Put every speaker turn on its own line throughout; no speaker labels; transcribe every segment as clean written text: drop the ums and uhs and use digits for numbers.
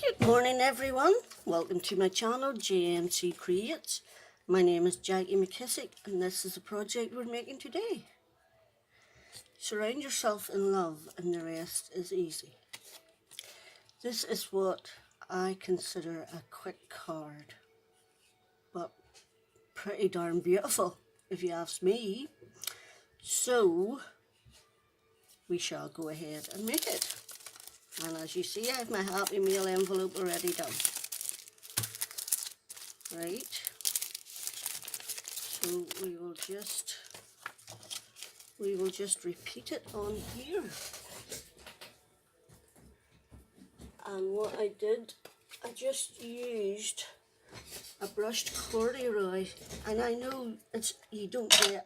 Good morning everyone, welcome to my channel JMC Creates. My name is Jackie McKissick and this is the project we're making today. Surround yourself in love and the rest is easy. This is what I consider a quick card, but pretty darn beautiful if you ask me. So we shall go ahead and make it. And as you see, I have my Happy Meal envelope already done. Right, so we will just repeat it on here. And what I did, I just used a brushed corduroy, and I know you don't get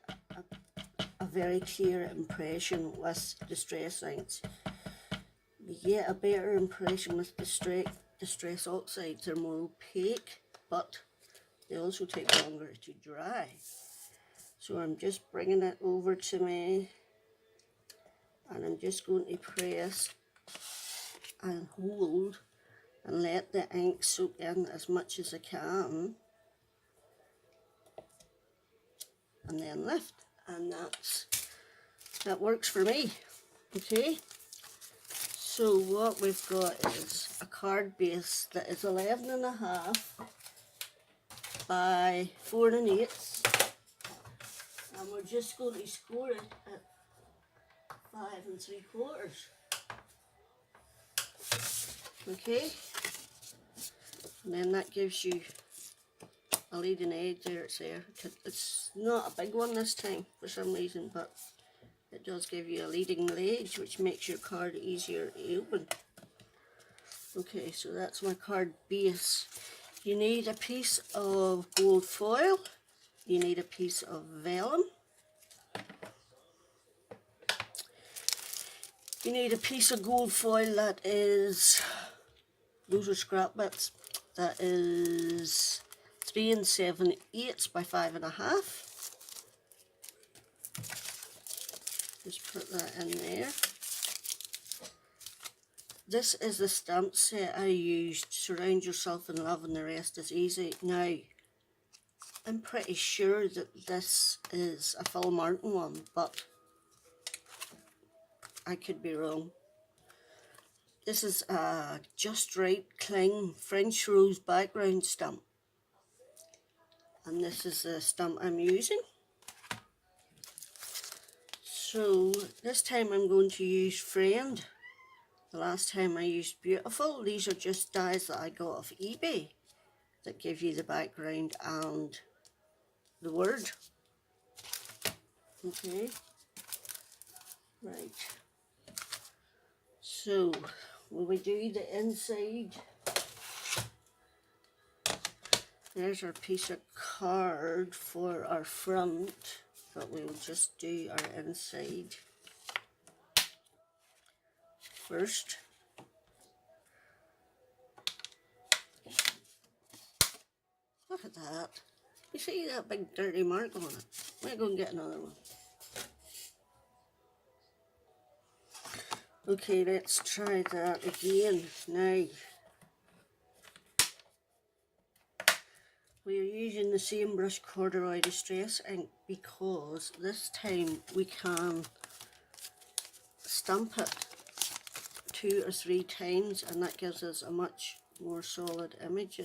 a very clear impression with distress inks. You get a better impression with distress oxides. They're more opaque, but they also take longer to dry. So I'm just bringing it over to me, and I'm just going to press and hold and let the ink soak in as much as I can, and then lift, and that works for me. Okay, so what we've got is a card base that is 11.5 by 4 1/8, and we're just going to score it at 5 3/4. Okay, and then that gives you a leading edge there. It's not a big one this time for some reason, but it does give you a leading edge, which makes your card easier to open. Okay, so that's my card base. You need a piece of gold foil, you need a piece of vellum, you need a piece of gold foil that is, those are scrap bits, that is 3 7/8 by 5.5. Just put that in there. This is the stamp set I used. Surround yourself in love and the rest is easy. Now, I'm pretty sure that this is a Phil Martin one, but I could be wrong. This is a Just Right Cling French Rose background stamp, and this is the stamp I'm using. So this time I'm going to use Friend. The last time I used Beautiful. These are just dies that I got off eBay that give you the background and the word. Okay, right. So will we do the inside? There's our piece of card for our front, but we will just do our inside first. Look at that. You see that big dirty mark on it? We're going to get another one. Okay, let's try that again. Now, we are using the same brush corduroy distress ink because this time we can stamp it 2 or 3 times, and that gives us a much more solid image.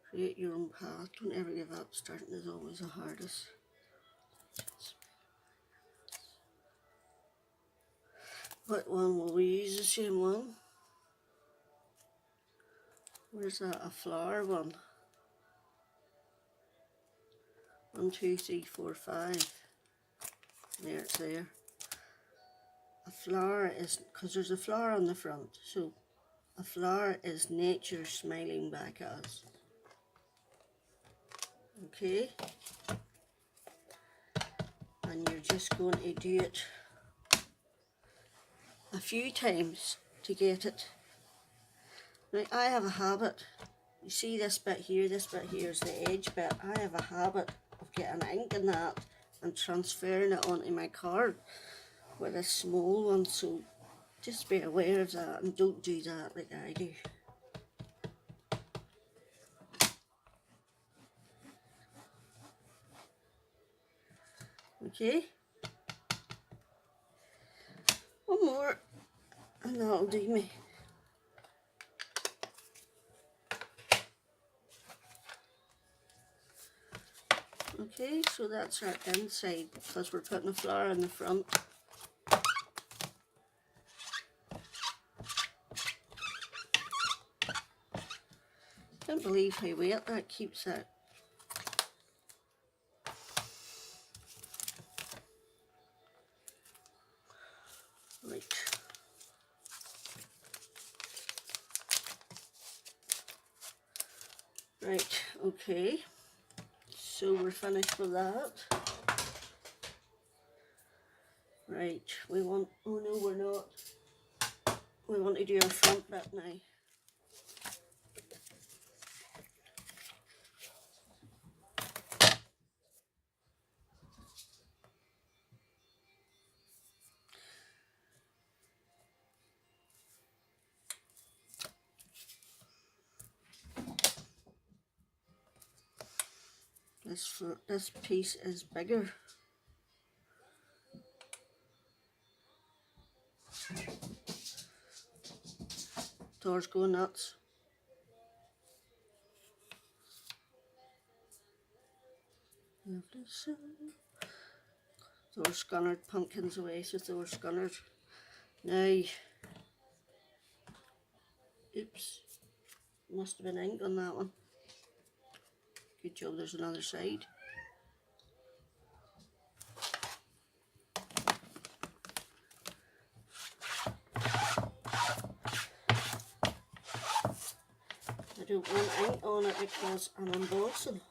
Create your own path. Don't ever give up. Starting is always the hardest. What one will we use? The same one? Where's that? A flower one. 1 2 3 4 5. There, it's there. A flower is, because there's a flower on the front, so a flower is nature smiling back at us. Okay, and you're just going to do it a few times to get it. Now, I have a habit, you see this bit here is the edge bit. I have a habit of getting ink in that and transferring it onto my card with a small one, so Just be aware of that and don't do that like I do. Okay, one more and that'll do me. Okay, so that's our inside because we're putting a flower in the front. Can't believe how wet that keeps it. Right. Right, okay. So we're finished with that. Right, we want, oh no we're not. We want to do our front bit now. This piece is bigger. Doors go nuts. Those scunnered pumpkins away, so they were scunnered. Now, oops, must have been ink on that one. Good job, there's another side. I don't want ink on it because I'm embossing.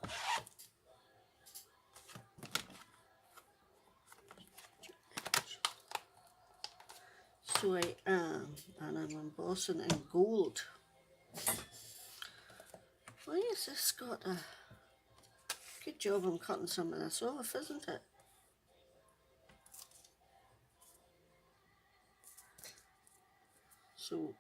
So I am, and I'm embossing in gold. Why has this got a... Good job I'm cutting some of this off, isn't it? So,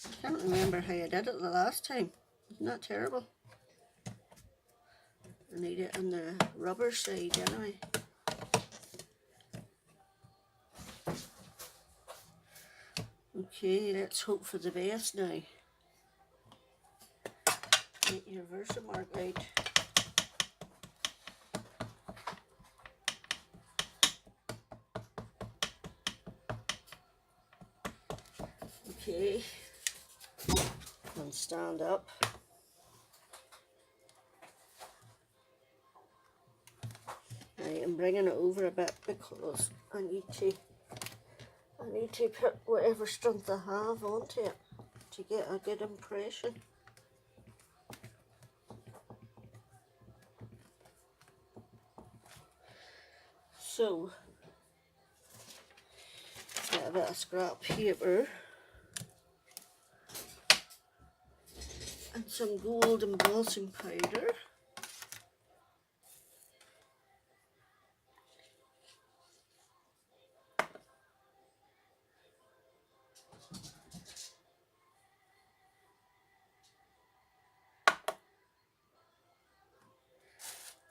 I can't remember how I did it the last time. Isn't that terrible? I need it on the rubber side anyway. Okay, let's hope for the best now. Get your Versamark out. Okay, and stand up. Right, I'm bringing it over a bit because I need to put whatever strength I have onto it to get a good impression. So, get a bit of scrap paper and some gold embossing powder.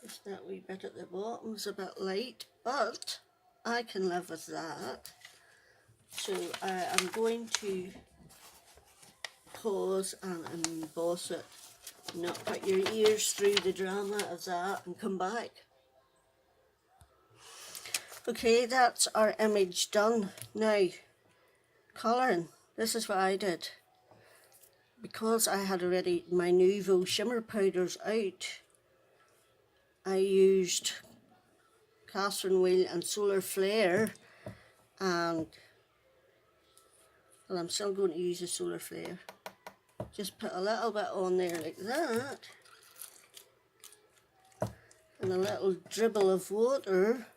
Just that wee bit at the bottom is a bit light, but I can live with that. So I'm going to pause and emboss it. Not put your ears through the drama of that and come back. Okay, that's our image done. Now, colouring. This is what I did. Because I had already my Nuvo Shimmer Powders out, I used Catherine Wheel and Solar Flare, and well, I'm still going to use the Solar Flare. Just put a little bit on there like that, and a little dribble of water,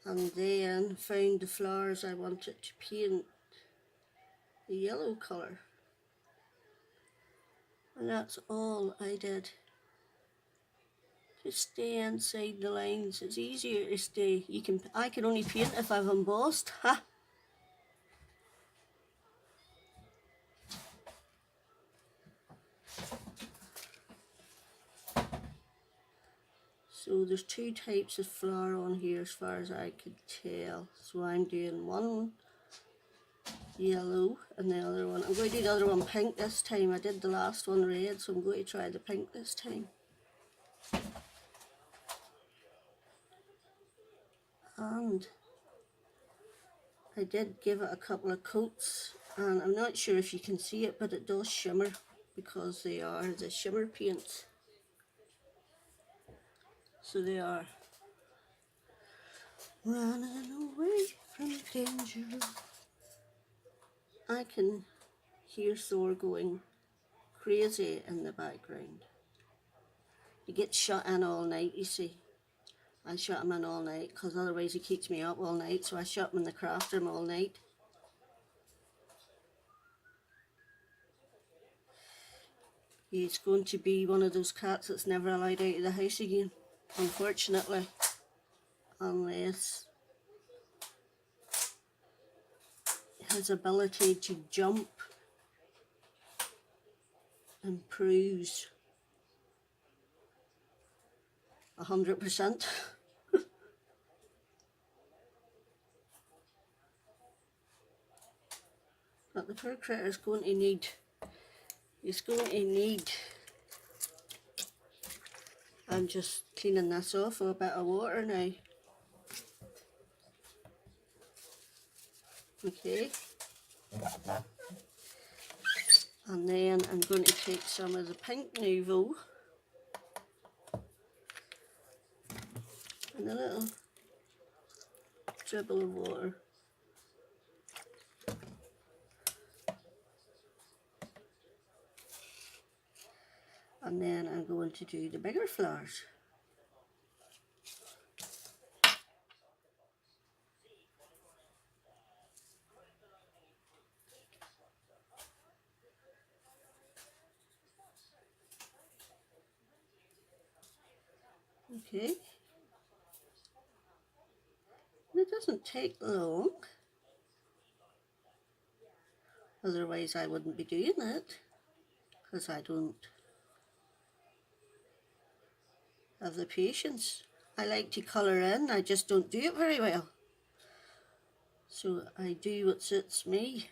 and then found the flowers I wanted to paint the yellow colour. And that's all I did to stay inside the lines. It's easier to stay. I can only paint if I've embossed. Ha! So there's two types of flower on here as far as I could tell. So I'm doing one yellow and the other one. I'm going to do the other one pink this time. I did the last one red, so I'm going to try the pink this time. And I did give it a couple of coats, and I'm not sure if you can see it, but it does shimmer because they are the shimmer paints. So they are running away from danger. I can hear Thor going crazy in the background. He gets shut in all night, you see. I shut him in all night because otherwise he keeps me up all night, so I shut him in the craft room all night. He's going to be one of those cats that's never allowed out of the house again, unfortunately, unless his ability to jump improves 100%. But the poor critter's going to need, I'm just cleaning this off with a bit of water now. Okay. And then I'm going to take some of the pink Nuvo and a little dribble of water. And then I'm going to do the bigger flowers. Okay. And it doesn't take long. Otherwise I wouldn't be doing it, because I don't have the patience. I like to colour in, I just don't do it very well. So I do what suits me.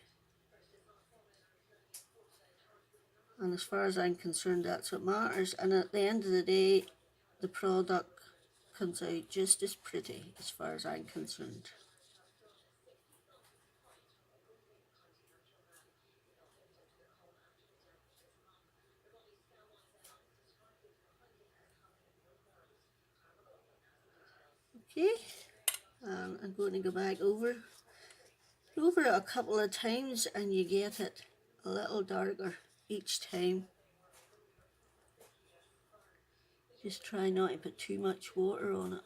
And as far as I'm concerned, that's what matters. And at the end of the day, the product comes out just as pretty as far as I'm concerned. Okay, I'm going to go back over it a couple of times, and you get it a little darker each time. Just try not to put too much water on it.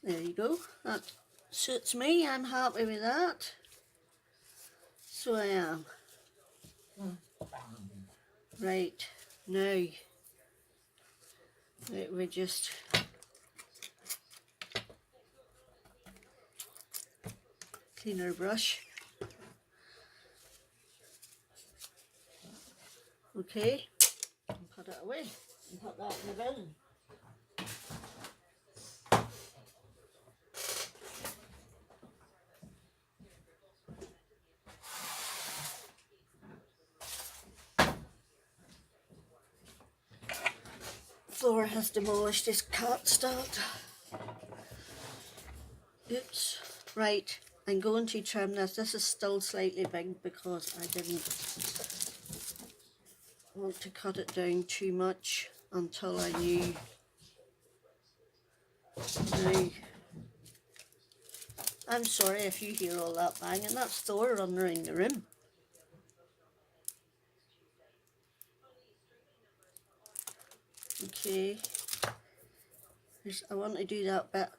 There you go. That suits me. I'm happy with that. So I am. Right, now we just clean our brush. Okay, and put it away and put that in the bin. Floor has demolished his cat stat. Oops. Right, I'm going to trim this. This is still slightly big because I didn't want to cut it down too much until I knew. Now, I'm sorry if you hear all that banging. That's Thor running around the room. Okay. I want to do that bit.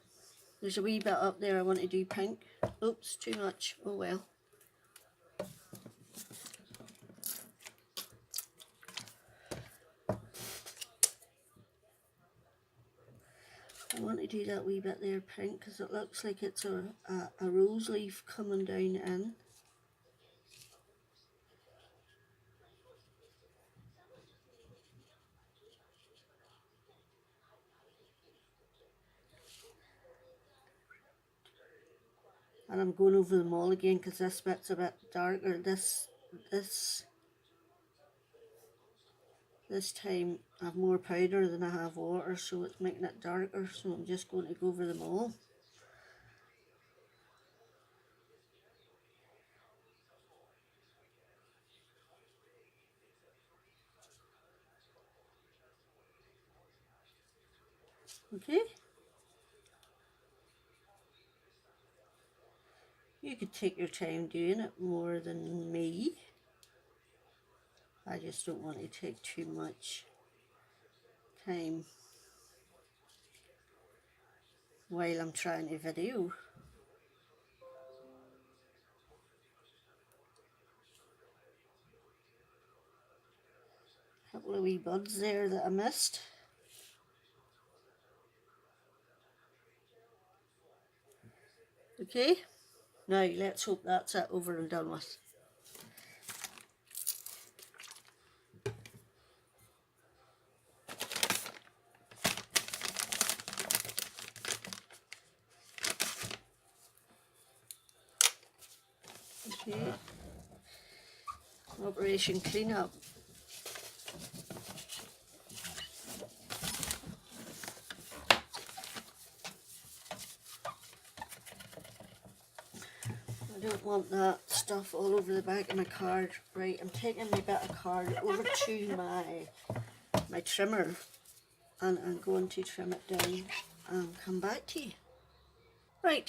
There's a wee bit up there I want to do pink. Oops, too much. Oh well. I want to do that wee bit there pink because it looks like it's a rose leaf coming down in. And I'm going over them all again because this bit's a bit darker. This time I have more powder than I have water, so it's making it darker. So I'm just going to go over them all. Okay. You could take your time doing it more than me. I just don't want to take too much time while I'm trying to video. A couple of wee buds there that I missed. Okay, now let's hope that's it over and done with. Okay, Operation Cleanup. I don't want that stuff all over the back of my card. Right, I'm taking my bit of card over to my trimmer and I'm going to trim it down and come back to you. Right,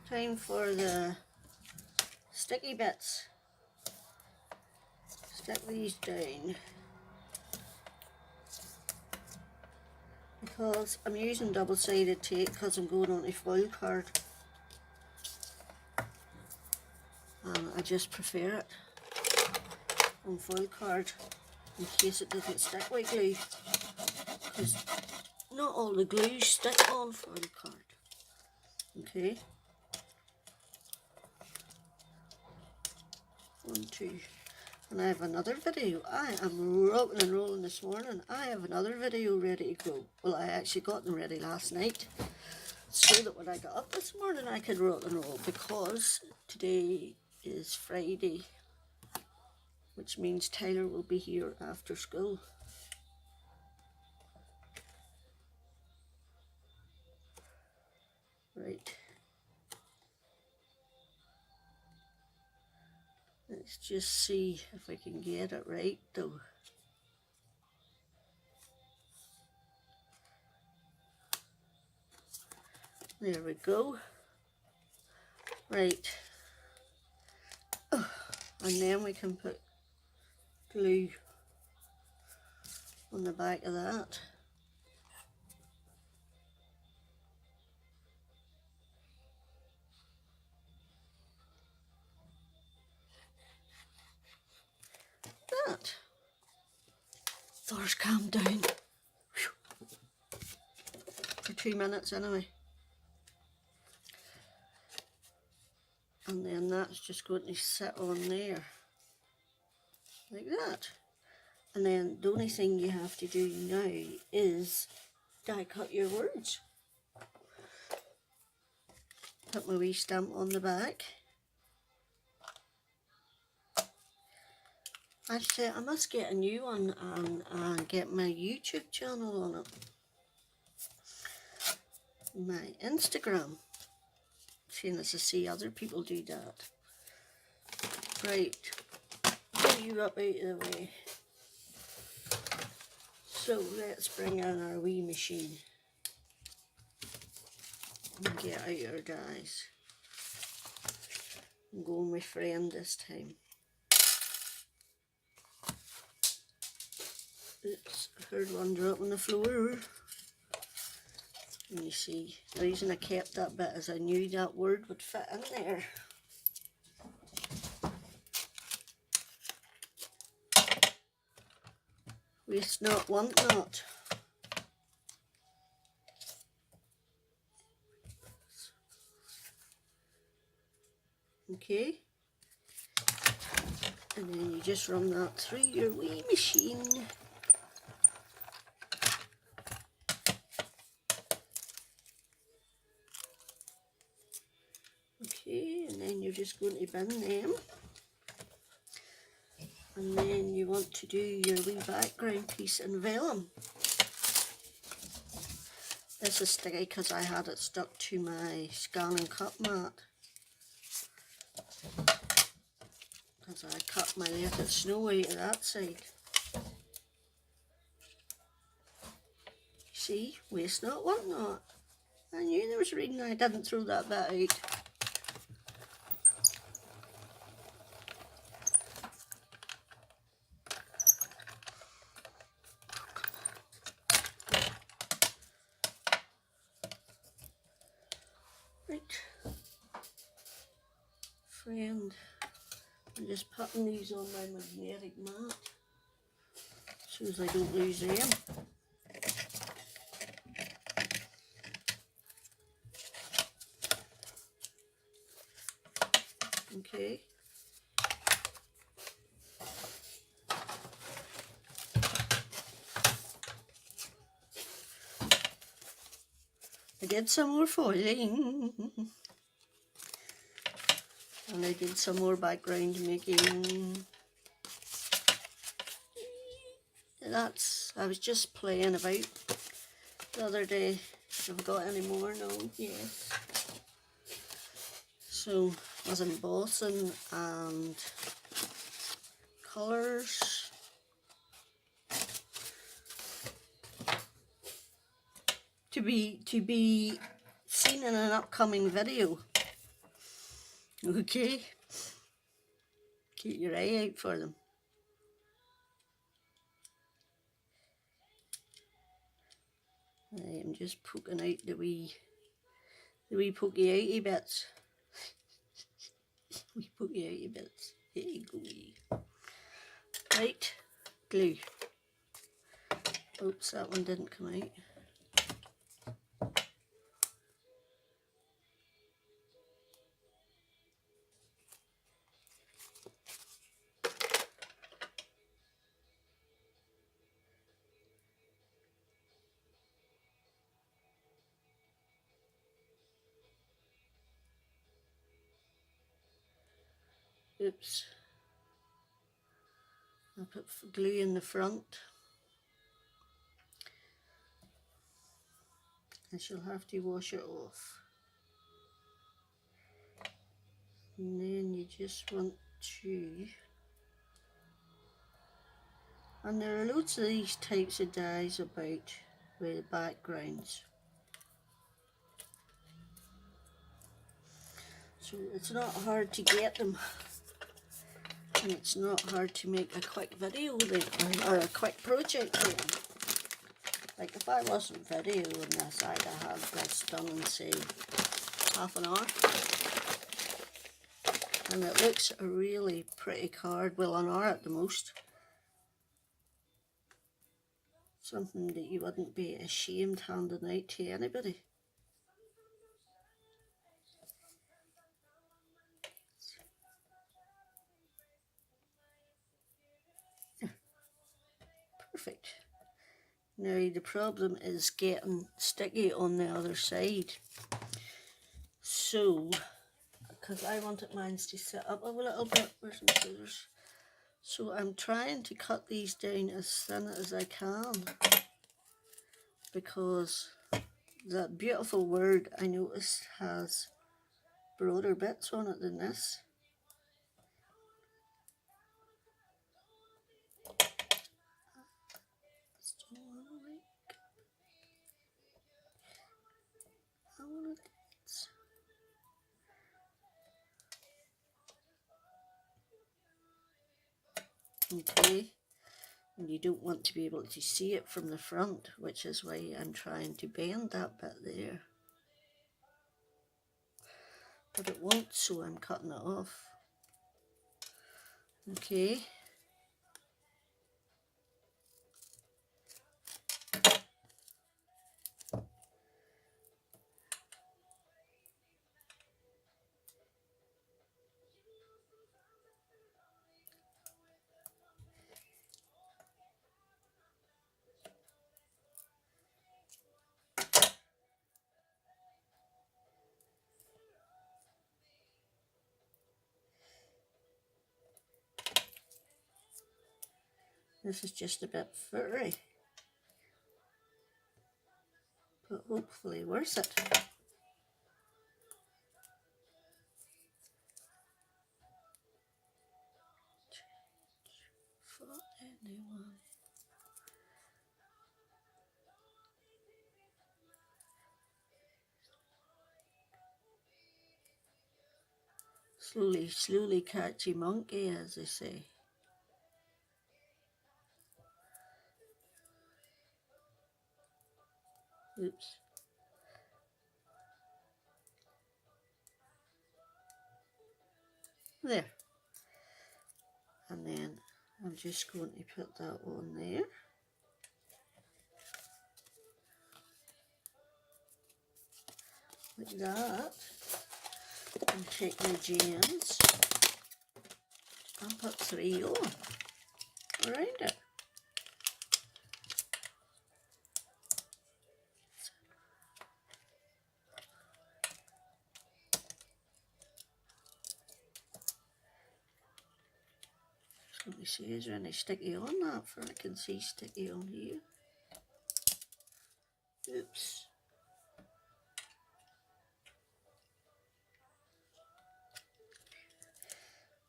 time for the sticky bits. Stick these down because I'm using double-sided tape because I'm going on a foil card and I just prefer it on foil card in case it doesn't stick with glue, because not all the glues stick on foil card. Okay, 1, 2, and I have another video. I am rocking and rolling this morning. I have another video ready to go. Well, I actually got them ready last night so that when I got up this morning I could rock and roll, because today is Friday, which means Tyler will be here after school. Right. Let's just see if I can get it right though. There we go. Right. Oh, and then we can put glue on the back of that. That. Thor's calmed down. Whew. For 2 minutes anyway. And then that's just going to sit on there. Like that. And then the only thing you have to do now is die cut your words. Put my wee stamp on the back. Actually, I must get a new one and get my YouTube channel on it. My Instagram. Seeing as I see other people do that. Right. Get you up out of the way. So let's bring in our wee machine. and get out your dies. I'm going with friend this time. Oops, I heard one drop on the floor. And you see, the reason I kept that bit is I knew that word would fit in there. Waste not, want not. Okay. And then you just run that through your wee machine. Okay, and then you're just going to bin them. And then you want to do your wee background piece in vellum. This is sticky because I had it stuck to my scan and cut mat. Because I cut my Let It Snow White of that side. See, waste not, want not. I knew there was a reason I didn't throw that bit out. Right, friend, I'm just putting these on my magnetic mat so as I don't lose them. Okay. I did some more foiling. And I did some more background making. I was just playing about the other day. Have I got any more? No, yes. So I was embossing and colours. To be seen in an upcoming video. Okay? Keep your eye out for them. I am just poking out the wee pokey outy bits. Wee pokey outy bits. Here you go. Right, glue. Oops, that one didn't come out. Oops. I put glue in the front. I shall have to wash it off. And then you just want to... And there are loads of these types of dyes about with backgrounds. So it's not hard to get them. And it's not hard to make a quick video with it, or a quick project with them. Like if I wasn't videoing this, I'd have this done in say half an hour. And it looks a really pretty card, well an hour at the most. Something that you wouldn't be ashamed handing out to anybody. Perfect. Now the problem is getting sticky on the other side. So, because I wanted mine to sit up a little bit, where's my scissors? So I'm trying to cut these down as thin as I can, because that beautiful word I noticed has broader bits on it than this. I want to Okay, and you don't want to be able to see it from the front, which is why I'm trying to bend that bit there. But it won't, so I'm cutting it off. Okay. This is just a bit furry, but hopefully worth it. For anyone. Slowly, slowly catchy monkey, as they say. Oops. There. And then I'm just going to put that on there. Like that. And take my gems and put 3 on around it. Let me see, is there any sticky on that? For I can see sticky on here. Oops.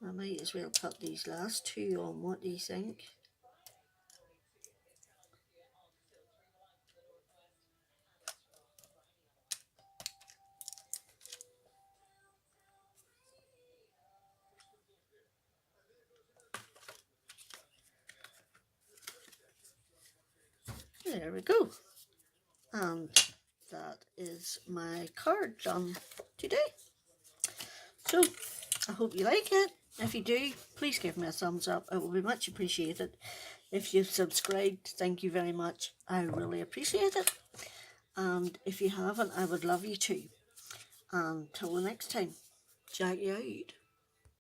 I might as well put these last 2 on. What do you think? There we go. And that is my card done today. So I hope you like it. If you do, please give me a thumbs up. It will be much appreciated. If you've subscribed, thank you very much. I really appreciate it. And if you haven't, I would love you to. Until the next time, check you out.